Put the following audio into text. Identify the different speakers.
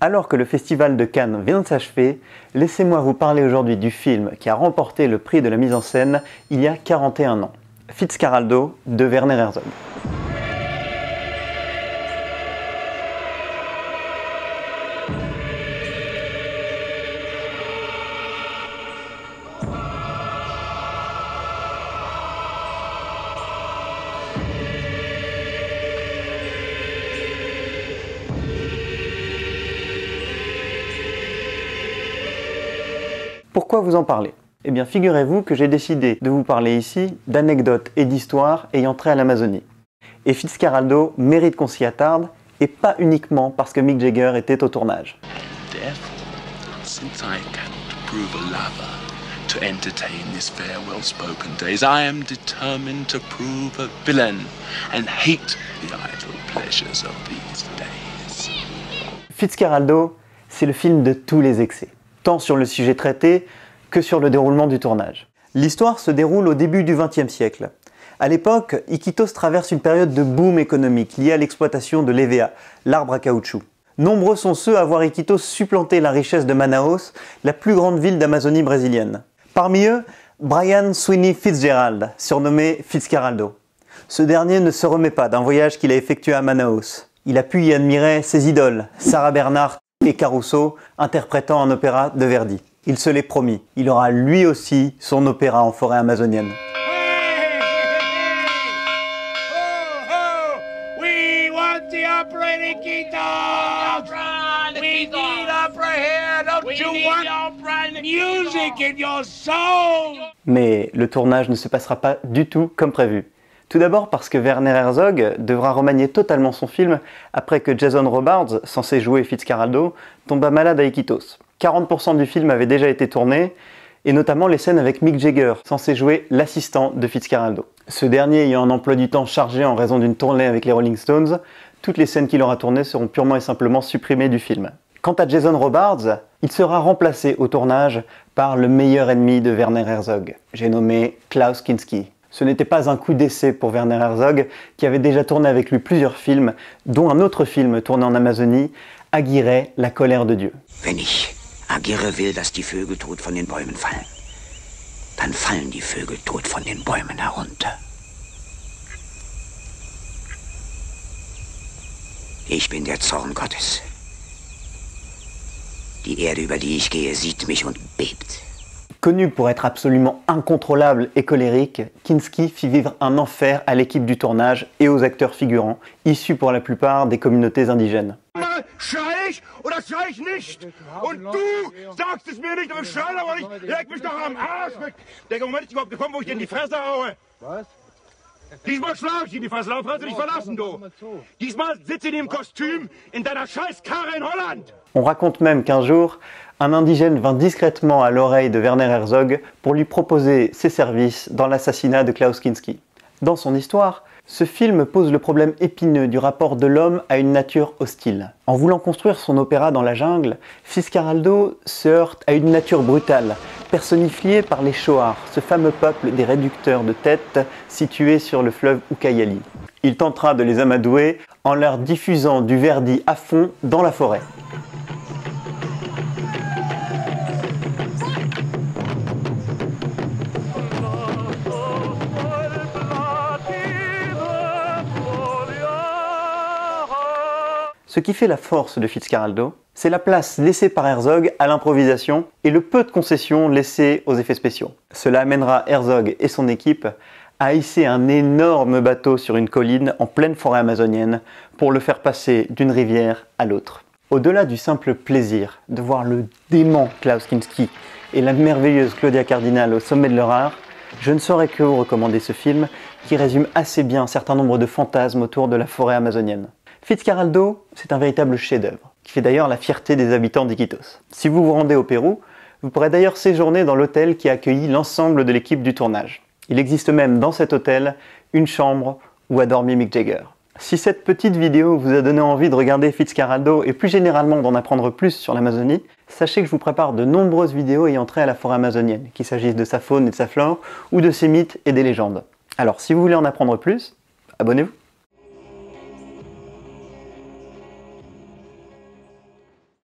Speaker 1: Alors que le festival de Cannes vient de s'achever, laissez-moi vous parler aujourd'hui du film qui a remporté le prix de la mise en scène il y a 41 ans. Fitzcarraldo de Werner Herzog. Pourquoi vous en parler? Eh bien, figurez-vous que j'ai décidé de vous parler ici d'anecdotes et d'histoires ayant trait à l'Amazonie. Et Fitzcarraldo mérite qu'on s'y attarde, et pas uniquement parce que Mick Jagger était au tournage. Fitzcarraldo, c'est le film de tous les excès, tant sur le sujet traité que sur le déroulement du tournage. L'histoire se déroule au début du XXe siècle. À l'époque, Iquitos traverse une période de boom économique liée à l'exploitation de l'EVA, l'arbre à caoutchouc. Nombreux sont ceux à voir Iquitos supplanter la richesse de Manaus, la plus grande ville d'Amazonie brésilienne. Parmi eux, Brian Sweeney Fitzgerald, surnommé Fitzcarraldo. Ce dernier ne se remet pas d'un voyage qu'il a effectué à Manaus. Il a pu y admirer ses idoles, Sarah Bernhardt et Caruso, interprétant un opéra de Verdi. Il se l'est promis, il aura lui aussi son opéra en forêt amazonienne. Mais le tournage ne se passera pas du tout comme prévu. Tout d'abord parce que Werner Herzog devra remanier totalement son film après que Jason Robards, censé jouer Fitzcarraldo, tomba malade à Iquitos. 40% du film avait déjà été tourné, et notamment les scènes avec Mick Jagger, censé jouer l'assistant de Fitzcarraldo. Ce dernier ayant un emploi du temps chargé en raison d'une tournée avec les Rolling Stones, toutes les scènes qu'il aura tournées seront purement et simplement supprimées du film. Quant à Jason Robards, il sera remplacé au tournage par le meilleur ennemi de Werner Herzog, j'ai nommé Klaus Kinski. Ce n'était pas un coup d'essai pour Werner Herzog, qui avait déjà tourné avec lui plusieurs films, dont un autre film tourné en Amazonie, Aguirre, la colère de Dieu.
Speaker 2: Wenn ich Aguirre will, dass die Vögel tot von den Bäumen fallen, dann fallen die Vögel tot von den Bäumen herunter. Ich bin der Zorn Gottes. Die Erde, über die ich gehe, sieht mich und bebt.
Speaker 1: Connu pour être absolument incontrôlable et colérique, Kinski fit vivre un enfer à l'équipe du tournage et aux acteurs figurants, issus pour la plupart des communautés indigènes.
Speaker 3: Schrei ich oder schrei ich nicht? Und du sagst es mir nicht, aber schrei aber nicht. Leg mich doch am Arsch weg. Der Moment ist überhaupt gekommen, wo ich dir in die Fresse haue. Was? Diesmal schlage ich dir in die Fresse, lauf, kannst du dich verlassen, du. Diesmal sitze ich in dem Kostüm in deiner scheiß Karre in Holland.
Speaker 1: On raconte même qu'un jour, un indigène vint discrètement à l'oreille de Werner Herzog pour lui proposer ses services dans l'assassinat de Klaus Kinski. Dans son histoire, ce film pose le problème épineux du rapport de l'homme à une nature hostile. En voulant construire son opéra dans la jungle, Fitzcarraldo se heurte à une nature brutale, personnifiée par les Shoars, ce fameux peuple des réducteurs de têtes situés sur le fleuve Ucayali. Il tentera de les amadouer en leur diffusant du Verdi à fond dans la forêt. Ce qui fait la force de Fitzcarraldo, c'est la place laissée par Herzog à l'improvisation et le peu de concessions laissées aux effets spéciaux. Cela amènera Herzog et son équipe à hisser un énorme bateau sur une colline en pleine forêt amazonienne pour le faire passer d'une rivière à l'autre. Au-delà du simple plaisir de voir le dément Klaus Kinski et la merveilleuse Claudia Cardinal au sommet de leur art, je ne saurais que vous recommander ce film qui résume assez bien un certain nombre de fantasmes autour de la forêt amazonienne. Fitzcarraldo, c'est un véritable chef-d'œuvre, qui fait d'ailleurs la fierté des habitants d'Iquitos. Si vous vous rendez au Pérou, vous pourrez d'ailleurs séjourner dans l'hôtel qui a accueilli l'ensemble de l'équipe du tournage. Il existe même dans cet hôtel une chambre où a dormi Mick Jagger. Si cette petite vidéo vous a donné envie de regarder Fitzcarraldo et plus généralement d'en apprendre plus sur l'Amazonie, sachez que je vous prépare de nombreuses vidéos ayant trait à la forêt amazonienne, qu'il s'agisse de sa faune et de sa flore, ou de ses mythes et des légendes. Alors si vous voulez en apprendre plus, abonnez-vous.